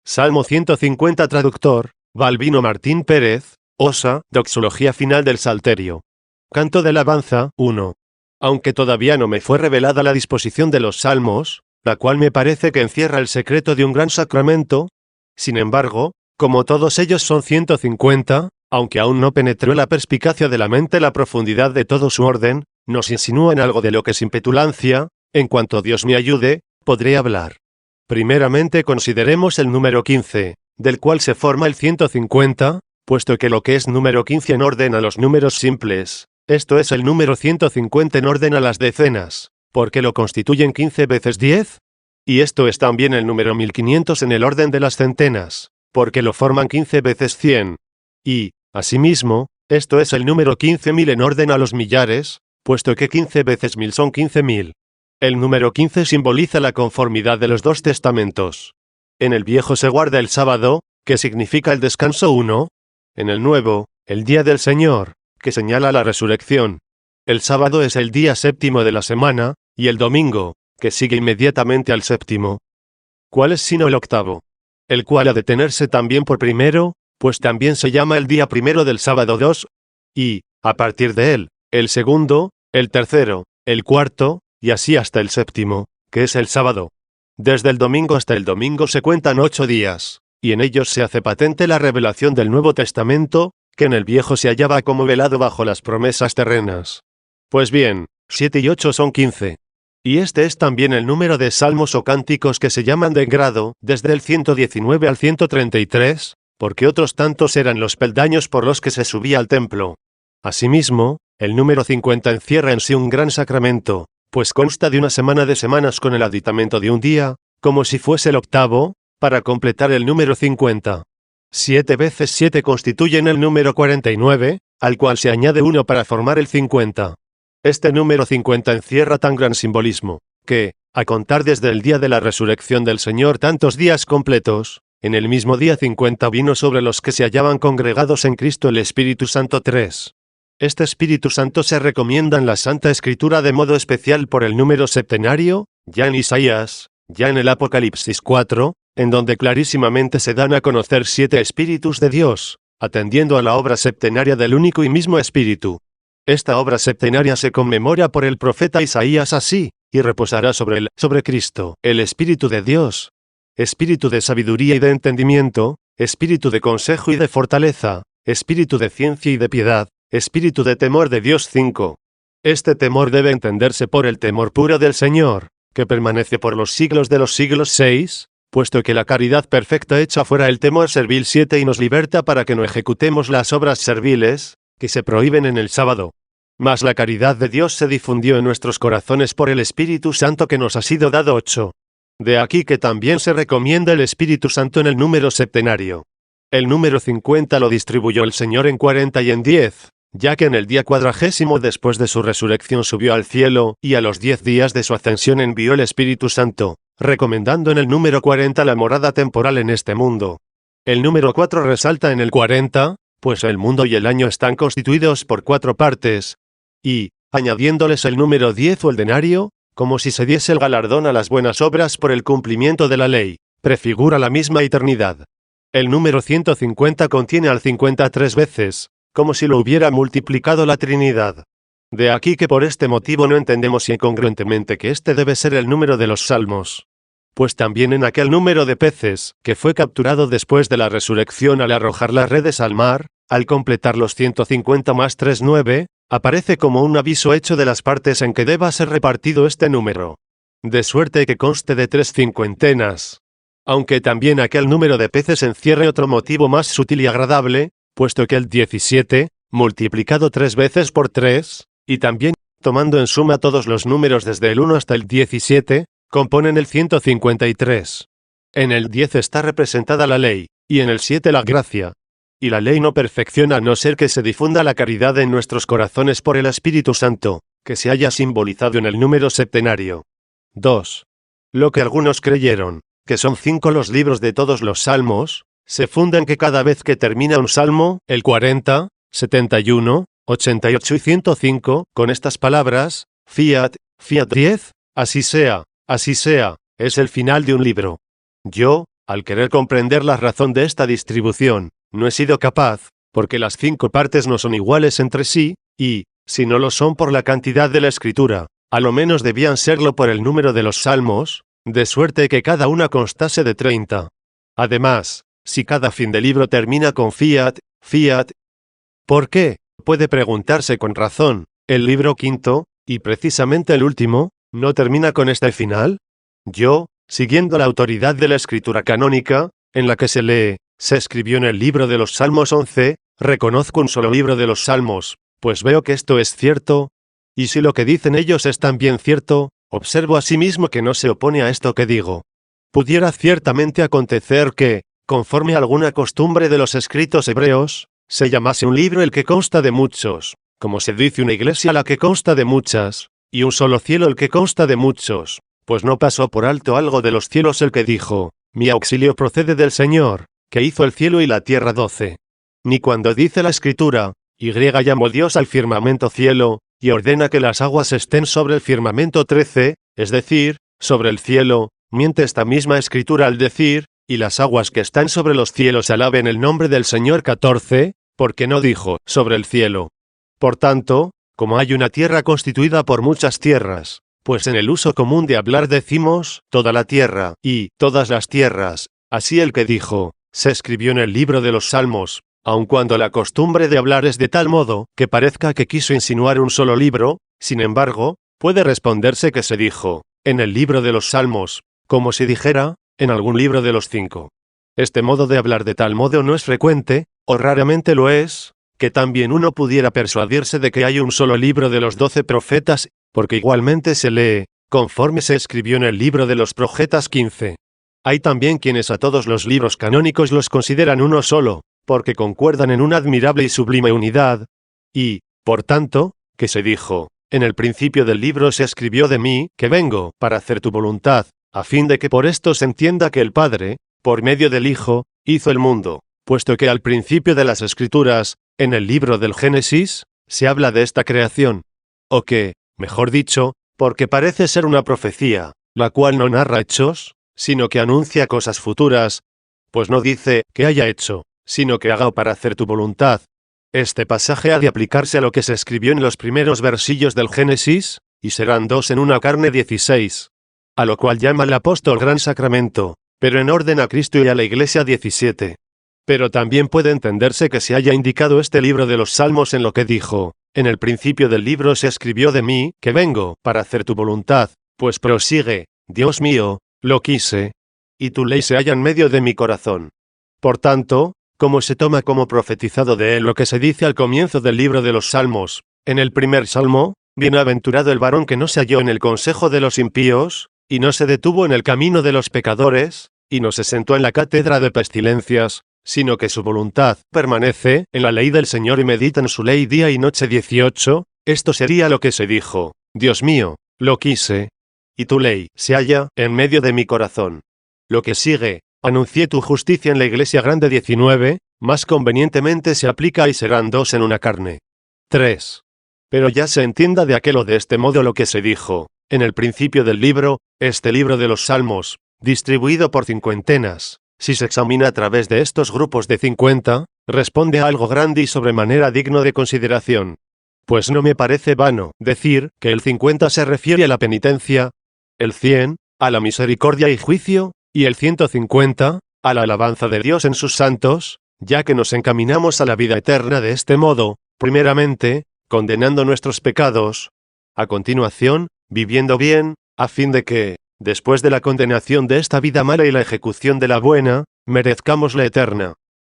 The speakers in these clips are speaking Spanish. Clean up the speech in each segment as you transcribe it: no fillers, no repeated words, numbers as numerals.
Salmo 150 traductor, Balbino Martín Pérez, Osa, Doxología final del Salterio. Canto de alabanza, 1. Aunque todavía no me fue revelada la disposición de los salmos, la cual me parece que encierra el secreto de un gran sacramento, sin embargo, como todos ellos son 150, aunque aún no penetró la perspicacia de la mente la profundidad de todo su orden, nos insinúan algo de lo que sin petulancia, en cuanto Dios me ayude, podré hablar. Primeramente consideremos el número 15, del cual se forma el 150, puesto que lo que es número 15 en orden a los números simples, esto es el número 150 en orden a las decenas, porque lo constituyen 15 veces 10, y esto es también el número 1500 en el orden de las centenas, porque lo forman 15 veces 100, y, asimismo, esto es el número 15.000 en orden a los millares, puesto que 15 veces 1000 son 15.000. El número 15 simboliza la conformidad de los dos testamentos. En el viejo se guarda el sábado, que significa el descanso 1. En el nuevo, el día del Señor, que señala la resurrección. El sábado es el día séptimo de la semana, y el domingo, que sigue inmediatamente al séptimo. ¿Cuál es sino el octavo? El cual ha de tenerse también por primero, pues también se llama el día primero del sábado 2, y, a partir de él, el segundo, el tercero, el cuarto, y así hasta el séptimo, que es el sábado. Desde el domingo hasta el domingo se cuentan 8 días, y en ellos se hace patente la revelación del Nuevo Testamento, que en el Viejo se hallaba como velado bajo las promesas terrenas. Pues bien, 7 y 8 son 15. Y este es también el número de salmos o cánticos que se llaman de grado, desde el 119 al 133, porque otros tantos eran los peldaños por los que se subía al templo. Asimismo, el número 50 encierra en sí un gran sacramento, pues consta de una semana de semanas con el aditamento de un día, como si fuese el octavo, para completar el número 50. 7 veces 7 constituyen el número 49, al cual se añade 1 para formar el 50. Este número 50 encierra tan gran simbolismo, que, a contar desde el día de la resurrección del Señor tantos días completos, en el mismo día 50 vino sobre los que se hallaban congregados en Cristo el Espíritu Santo 3. Este Espíritu Santo se recomienda en la Santa Escritura de modo especial por el número septenario, ya en Isaías, ya en el Apocalipsis 4, en donde clarísimamente se dan a conocer 7 Espíritus de Dios, atendiendo a la obra septenaria del único y mismo Espíritu. Esta obra septenaria se conmemora por el profeta Isaías así, y reposará sobre Cristo, el Espíritu de Dios, Espíritu de sabiduría y de entendimiento, Espíritu de consejo y de fortaleza, Espíritu de ciencia y de piedad, Espíritu de temor de Dios 5. Este temor debe entenderse por el temor puro del Señor, que permanece por los siglos de los siglos 6, puesto que la caridad perfecta echa fuera el temor servil 7 y nos liberta para que no ejecutemos las obras serviles, que se prohíben en el sábado. Mas la caridad de Dios se difundió en nuestros corazones por el Espíritu Santo que nos ha sido dado 8. De aquí que también se recomienda el Espíritu Santo en el número septenario. El número 50 lo distribuyó el Señor en 40 y en 10. Ya que en el día 40 después de su resurrección subió al cielo, y a los 10 días de su ascensión envió el Espíritu Santo, recomendando en el número 40 la morada temporal en este mundo. El número 4 resalta en el 40, pues el mundo y el año están constituidos por 4 partes, y, añadiéndoles el número 10 o el denario, como si se diese el galardón a las buenas obras por el cumplimiento de la ley, prefigura la misma eternidad. El número 150 contiene al 50 3 veces, como si lo hubiera multiplicado la Trinidad. De aquí que por este motivo no entendemos incongruentemente que este debe ser el número de los salmos. Pues también en aquel número de peces, que fue capturado después de la resurrección al arrojar las redes al mar, al completar los 150 más 3 9, aparece como un aviso hecho de las partes en que deba ser repartido este número. De suerte que conste de 3 cincuentenas. Aunque también aquel número de peces encierre otro motivo más sutil y agradable, puesto que el 17, multiplicado 3 veces por 3, y también, tomando en suma todos los números desde el 1 hasta el 17, componen el 153. En el 10 está representada la ley, y en el 7 la gracia. Y la ley no perfecciona a no ser que se difunda la caridad en nuestros corazones por el Espíritu Santo, que se haya simbolizado en el número septenario. 2. Lo que algunos creyeron, que son 5 los libros de todos los salmos, se funda en que cada vez que termina un salmo, el 40, 71, 88 y 105, con estas palabras, fiat 10, así sea, es el final de un libro. Yo, al querer comprender la razón de esta distribución, no he sido capaz, porque las 5 partes no son iguales entre sí, y, si no lo son por la cantidad de la escritura, a lo menos debían serlo por el número de los salmos, de suerte que cada una constase de 30. Además, si cada fin de libro termina con fiat, fiat, ¿por qué? Puede preguntarse con razón, el libro quinto, y precisamente el último, ¿no termina con este final? Yo, siguiendo la autoridad de la escritura canónica, en la que se lee, se escribió en el libro de los Salmos 11, reconozco un solo libro de los Salmos, pues veo que esto es cierto, y si lo que dicen ellos es también cierto, observo asimismo que no se opone a esto que digo. Pudiera ciertamente acontecer que, conforme a alguna costumbre de los escritos hebreos, se llamase un libro el que consta de muchos, como se dice una iglesia la que consta de muchas, y un solo cielo el que consta de muchos, pues no pasó por alto algo de los cielos el que dijo, mi auxilio procede del Señor, que hizo el cielo y la tierra 12. Ni cuando dice la escritura, y llamó Dios al firmamento cielo, y ordena que las aguas estén sobre el firmamento 13, es decir, sobre el cielo, miente esta misma escritura al decir, y las aguas que están sobre los cielos alaben el nombre del Señor 14, porque no dijo, sobre el cielo. Por tanto, como hay una tierra constituida por muchas tierras, pues en el uso común de hablar decimos, toda la tierra, y todas las tierras, así el que dijo, se escribió en el libro de los Salmos, aun cuando la costumbre de hablar es de tal modo, que parezca que quiso insinuar un solo libro, sin embargo, puede responderse que se dijo, en el libro de los Salmos, como si dijera, en algún libro de los 5. Este modo de hablar de tal modo no es frecuente, o raramente lo es, que también uno pudiera persuadirse de que hay un solo libro de los 12 profetas, porque igualmente se lee, conforme se escribió en el libro de los profetas 15. Hay también quienes a todos los libros canónicos los consideran uno solo, porque concuerdan en una admirable y sublime unidad, y, por tanto, que se dijo, en el principio del libro se escribió de mí, que vengo, para hacer tu voluntad, a fin de que por esto se entienda que el Padre, por medio del Hijo, hizo el mundo, puesto que al principio de las Escrituras, en el libro del Génesis, se habla de esta creación. O que, mejor dicho, porque parece ser una profecía, la cual no narra hechos, sino que anuncia cosas futuras, pues no dice que haya hecho, sino que haga para hacer tu voluntad. Este pasaje ha de aplicarse a lo que se escribió en los primeros versillos del Génesis, y serán 2 en una carne 16. A lo cual llama el apóstol gran sacramento, pero en orden a Cristo y a la Iglesia 17. Pero también puede entenderse que se haya indicado este libro de los Salmos en lo que dijo, en el principio del libro se escribió de mí, que vengo, para hacer tu voluntad, pues prosigue, Dios mío, lo quise, y tu ley se halla en medio de mi corazón. Por tanto, como se toma como profetizado de él lo que se dice al comienzo del libro de los Salmos, en el primer salmo, bienaventurado el varón que no se halló en el consejo de los impíos, y no se detuvo en el camino de los pecadores, y no se sentó en la cátedra de pestilencias, sino que su voluntad permanece en la ley del Señor y medita en su ley día y noche 18, esto sería lo que se dijo, Dios mío, lo quise, y tu ley se halla en medio de mi corazón. Lo que sigue, anuncié tu justicia en la Iglesia grande 19, más convenientemente se aplica y serán 2 en una carne. 3. Pero ya se entienda de aquel o de este modo lo que se dijo, en el principio del libro, este libro de los Salmos, distribuido por cincuentenas, si se examina a través de estos grupos de 50, responde a algo grande y sobremanera digno de consideración. Pues no me parece vano decir que el 50 se refiere a la penitencia, el 100, a la misericordia y juicio, y el 150, a la alabanza de Dios en sus santos, ya que nos encaminamos a la vida eterna de este modo, primeramente, condenando nuestros pecados, a continuación, viviendo bien, a fin de que, después de la condenación de esta vida mala y la ejecución de la buena, merezcamos la eterna.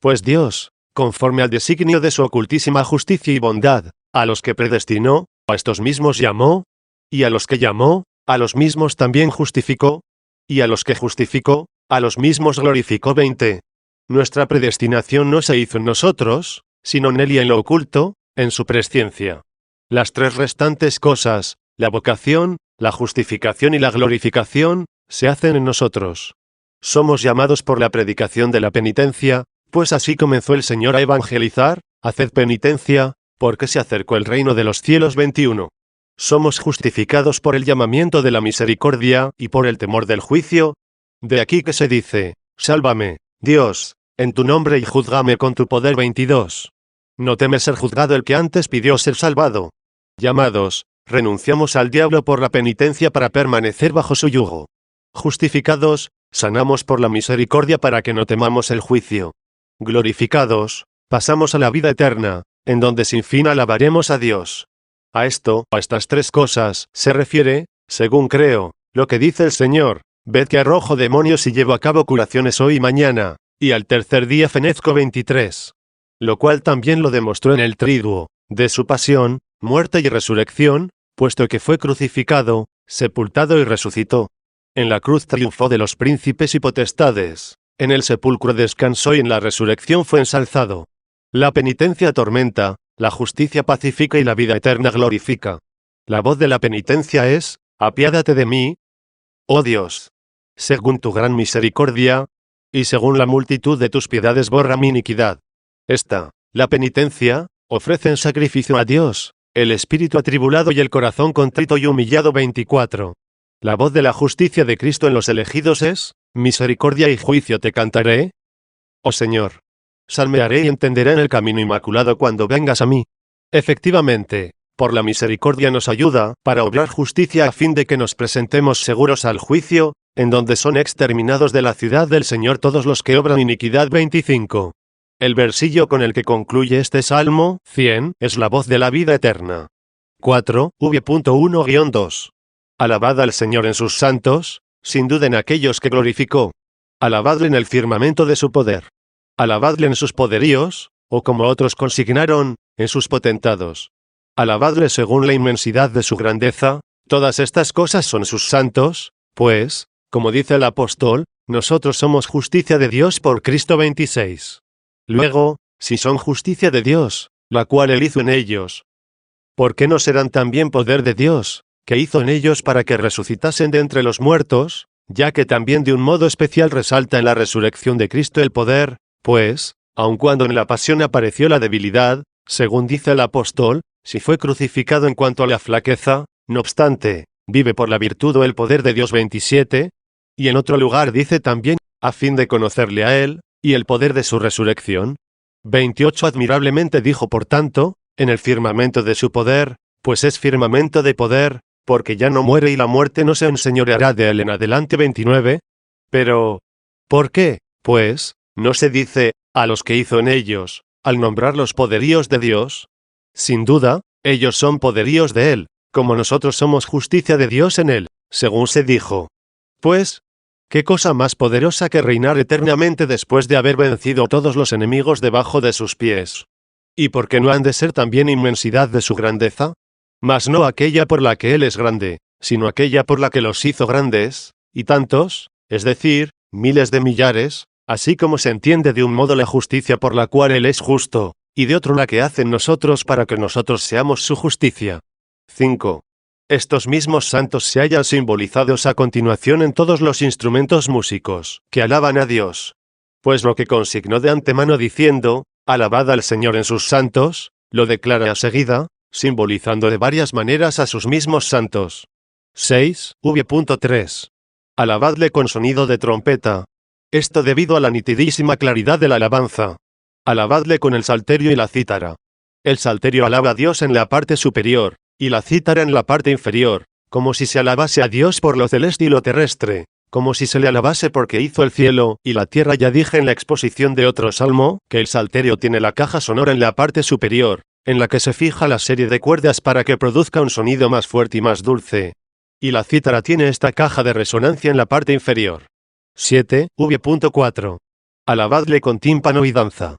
Pues Dios, conforme al designio de su ocultísima justicia y bondad, a los que predestinó, a estos mismos llamó, y a los que llamó, a los mismos también justificó, y a los que justificó, a los mismos glorificó. 20. Nuestra predestinación no se hizo en nosotros, sino en él y en lo oculto, en su presciencia. Las 3 restantes cosas, la vocación, la justificación y la glorificación, se hacen en nosotros. Somos llamados por la predicación de la penitencia, pues así comenzó el Señor a evangelizar, haced penitencia, porque se acercó el reino de los cielos. 21. Somos justificados por el llamamiento de la misericordia y por el temor del juicio. De aquí que se dice, Sálvame, Dios, en tu nombre y júzgame con tu poder. 22. No teme ser juzgado el que antes pidió ser salvado. Llamados, renunciamos al diablo por la penitencia para permanecer bajo su yugo. Justificados, sanamos por la misericordia para que no temamos el juicio. Glorificados, pasamos a la vida eterna, en donde sin fin alabaremos a Dios. A estas tres cosas, se refiere, según creo, lo que dice el Señor: ved que arrojo demonios y llevo a cabo curaciones hoy y mañana, y al tercer día fenezco. 23. Lo cual también lo demostró en el triduo, de su pasión, muerte y resurrección, puesto que fue crucificado, sepultado y resucitó. En la cruz triunfó de los príncipes y potestades, en el sepulcro descansó y en la resurrección fue ensalzado. La penitencia atormenta, la justicia pacifica y la vida eterna glorifica. La voz de la penitencia es: apiádate de mí, oh Dios. Según tu gran misericordia, y según la multitud de tus piedades borra mi iniquidad. La penitencia, ofrece en sacrificio a Dios, el espíritu atribulado y el corazón contrito y humillado. 24. La voz de la justicia de Cristo en los elegidos es: misericordia y juicio te cantaré. Oh Señor. Salmearé y entenderé en el camino inmaculado cuando vengas a mí. Efectivamente, por la misericordia nos ayuda, para obrar justicia a fin de que nos presentemos seguros al juicio, en donde son exterminados de la ciudad del Señor todos los que obran iniquidad. 25. El versillo con el que concluye este Salmo 100 es la voz de la vida eterna. 4. V.1-2. Alabad al Señor en sus santos, sin duda en aquellos que glorificó. Alabadle en el firmamento de su poder. Alabadle en sus poderíos, o como otros consignaron, en sus potentados. Alabadle según la inmensidad de su grandeza. Todas estas cosas son sus santos, pues, como dice el apóstol, nosotros somos justicia de Dios por Cristo. 26. Luego, si son justicia de Dios, la cual Él hizo en ellos, ¿por qué no serán también poder de Dios, que hizo en ellos para que resucitasen de entre los muertos, ya que también de un modo especial resalta en la resurrección de Cristo el poder, pues, aun cuando en la pasión apareció la debilidad, según dice el apóstol, si fue crucificado en cuanto a la flaqueza, no obstante, vive por la virtud o el poder de Dios. 27. Y en otro lugar dice también, a fin de conocerle a Él, y el poder de su resurrección. 28. Admirablemente dijo por tanto, en el firmamento de su poder, pues es firmamento de poder, porque ya no muere y la muerte no se enseñoreará de él en adelante. 29. Pero, ¿por qué, pues, no se dice, a los que hizo en ellos, al nombrar los poderíos de Dios? Sin duda, ellos son poderíos de Él, como nosotros somos justicia de Dios en Él, según se dijo. Pues, ¿qué cosa más poderosa que reinar eternamente después de haber vencido a todos los enemigos debajo de sus pies? ¿Y por qué no han de ser también inmensidad de su grandeza? Mas no aquella por la que Él es grande, sino aquella por la que los hizo grandes, y tantos, es decir, miles de millares, así como se entiende de un modo la justicia por la cual Él es justo, y de otro la que hace en nosotros para que nosotros seamos su justicia. 5. Estos mismos santos se hallan simbolizados a continuación en todos los instrumentos músicos, que alaban a Dios. Pues lo que consignó de antemano diciendo, alabad al Señor en sus santos, lo declara seguida, simbolizando de varias maneras a sus mismos santos. 6. V.3. Alabadle con sonido de trompeta. Esto debido a la nitidísima claridad de la alabanza. Alabadle con el salterio y la cítara. El salterio alaba a Dios en la parte superior, y la cítara en la parte inferior, como si se alabase a Dios por lo celeste y lo terrestre, como si se le alabase porque hizo el cielo y la tierra. Ya dije en la exposición de otro salmo, que el salterio tiene la caja sonora en la parte superior, en la que se fija la serie de cuerdas para que produzca un sonido más fuerte y más dulce. Y la cítara tiene esta caja de resonancia en la parte inferior. 7. V.4. Alabadle con tímpano y danza.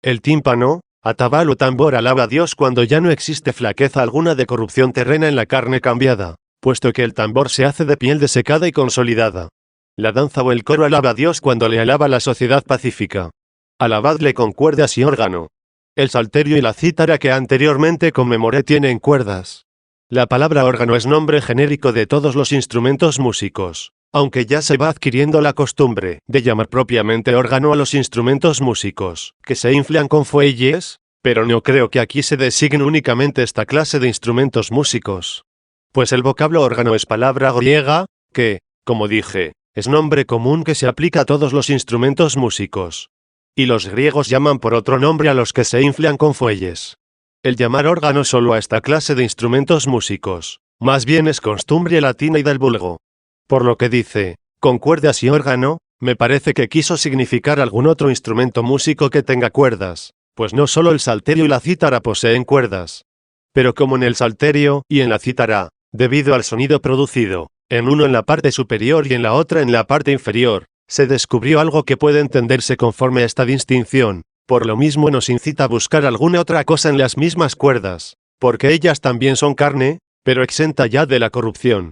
El tímpano, atabal o tambor alaba a Dios cuando ya no existe flaqueza alguna de corrupción terrena en la carne cambiada, puesto que el tambor se hace de piel desecada y consolidada. La danza o el coro alaba a Dios cuando le alaba la sociedad pacífica. Alabadle con cuerdas y órgano. El salterio y la cítara que anteriormente conmemoré tienen cuerdas. La palabra órgano es nombre genérico de todos los instrumentos músicos, aunque ya se va adquiriendo la costumbre de llamar propiamente órgano a los instrumentos músicos, que se inflan con fuelles, pero no creo que aquí se designe únicamente esta clase de instrumentos músicos. Pues el vocablo órgano es palabra griega, que, como dije, es nombre común que se aplica a todos los instrumentos músicos. Y los griegos llaman por otro nombre a los que se inflan con fuelles. El llamar órgano solo a esta clase de instrumentos músicos, más bien es costumbre latina y del vulgo. Por lo que dice, con cuerdas y órgano, me parece que quiso significar algún otro instrumento músico que tenga cuerdas, pues no solo el salterio y la cítara poseen cuerdas. Pero como en el salterio y en la cítara, debido al sonido producido, en uno en la parte superior y en la otra en la parte inferior, se descubrió algo que puede entenderse conforme a esta distinción, por lo mismo nos incita a buscar alguna otra cosa en las mismas cuerdas, porque ellas también son carne, pero exenta ya de la corrupción.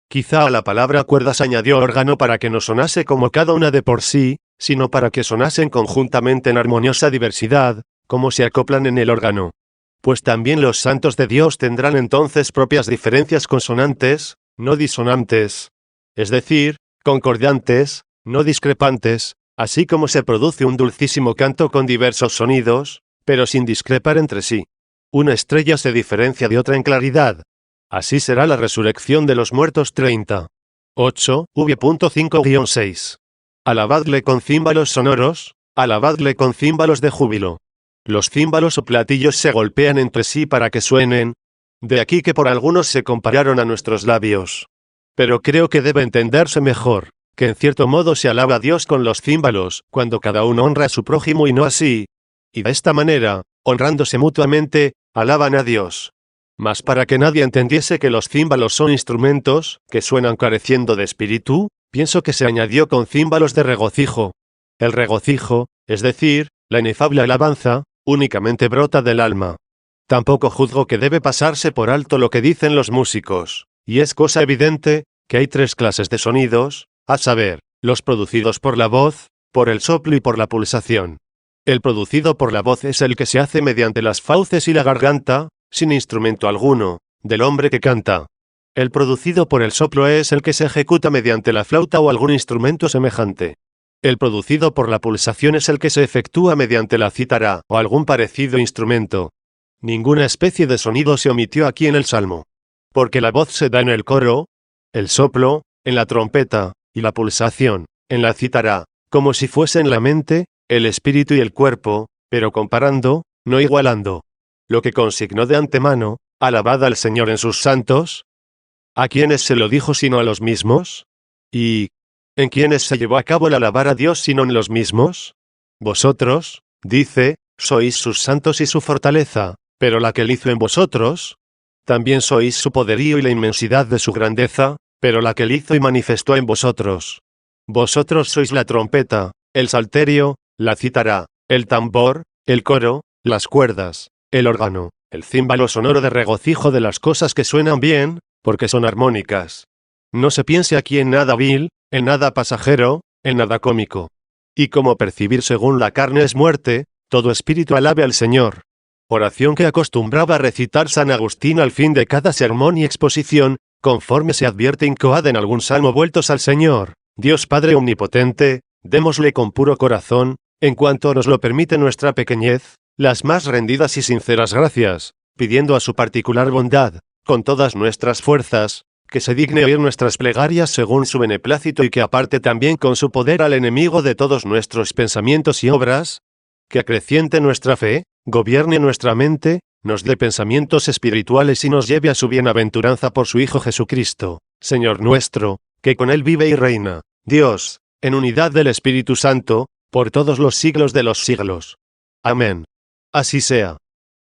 Quizá a la palabra cuerdas añadió órgano para que no sonase como cada una de por sí, sino para que sonasen conjuntamente en armoniosa diversidad, como se acoplan en el órgano. Pues también los santos de Dios tendrán entonces propias diferencias consonantes, no disonantes. Es decir, concordantes, no discrepantes, así como se produce un dulcísimo canto con diversos sonidos, pero sin discrepar entre sí. Una estrella se diferencia de otra en claridad. Así será la resurrección de los muertos 30. 8, v.5-6. Alabadle con címbalos sonoros, alabadle con címbalos de júbilo. Los címbalos o platillos se golpean entre sí para que suenen. De aquí que por algunos se compararon a nuestros labios. Pero creo que debe entenderse mejor, que en cierto modo se alaba a Dios con los címbalos, cuando cada uno honra a su prójimo y no así. Y de esta manera, honrándose mutuamente, alaban a Dios. Mas para que nadie entendiese que los címbalos son instrumentos, que suenan careciendo de espíritu, pienso que se añadió con címbalos de regocijo. El regocijo, es decir, la inefable alabanza, únicamente brota del alma. Tampoco juzgo que debe pasarse por alto lo que dicen los músicos, y es cosa evidente, que hay tres clases de sonidos, a saber, los producidos por la voz, por el soplo y por la pulsación. El producido por la voz es el que se hace mediante las fauces y la garganta, sin instrumento alguno, del hombre que canta. El producido por el soplo es el que se ejecuta mediante la flauta o algún instrumento semejante. El producido por la pulsación es el que se efectúa mediante la cítara o algún parecido instrumento. Ninguna especie de sonido se omitió aquí en el Salmo. Porque la voz se da en el coro, el soplo, en la trompeta, y la pulsación, en la cítara, como si fuesen la mente, el espíritu y el cuerpo, pero comparando, no igualando. Lo que consignó de antemano, alabad al Señor en sus santos. ¿A quiénes se lo dijo sino a los mismos? ¿Y en quiénes se llevó a cabo el alabar a Dios sino en los mismos? Vosotros, dice, sois sus santos y su fortaleza, pero la que él hizo en vosotros, también sois su poderío y la inmensidad de su grandeza, pero la que él hizo y manifestó en vosotros. Vosotros sois la trompeta, el salterio, la cítara, el tambor, el coro, las cuerdas, el órgano, el címbalo sonoro de regocijo de las cosas que suenan bien, porque son armónicas. No se piense aquí en nada vil, en nada pasajero, en nada cómico. Y como percibir según la carne es muerte, todo espíritu alabe al Señor. Oración que acostumbraba a recitar San Agustín al fin de cada sermón y exposición, conforme se advierte incoada en algún salmo vueltos al Señor, Dios Padre Omnipotente, démosle con puro corazón, en cuanto nos lo permite nuestra pequeñez, las más rendidas y sinceras gracias, pidiendo a su particular bondad, con todas nuestras fuerzas, que se digne oír nuestras plegarias según su beneplácito y que aparte también con su poder al enemigo de todos nuestros pensamientos y obras, que acreciente nuestra fe, gobierne nuestra mente, nos dé pensamientos espirituales y nos lleve a su bienaventuranza por su Hijo Jesucristo, Señor nuestro, que con él vive y reina, Dios, en unidad del Espíritu Santo, por todos los siglos de los siglos. Amén. Así sea.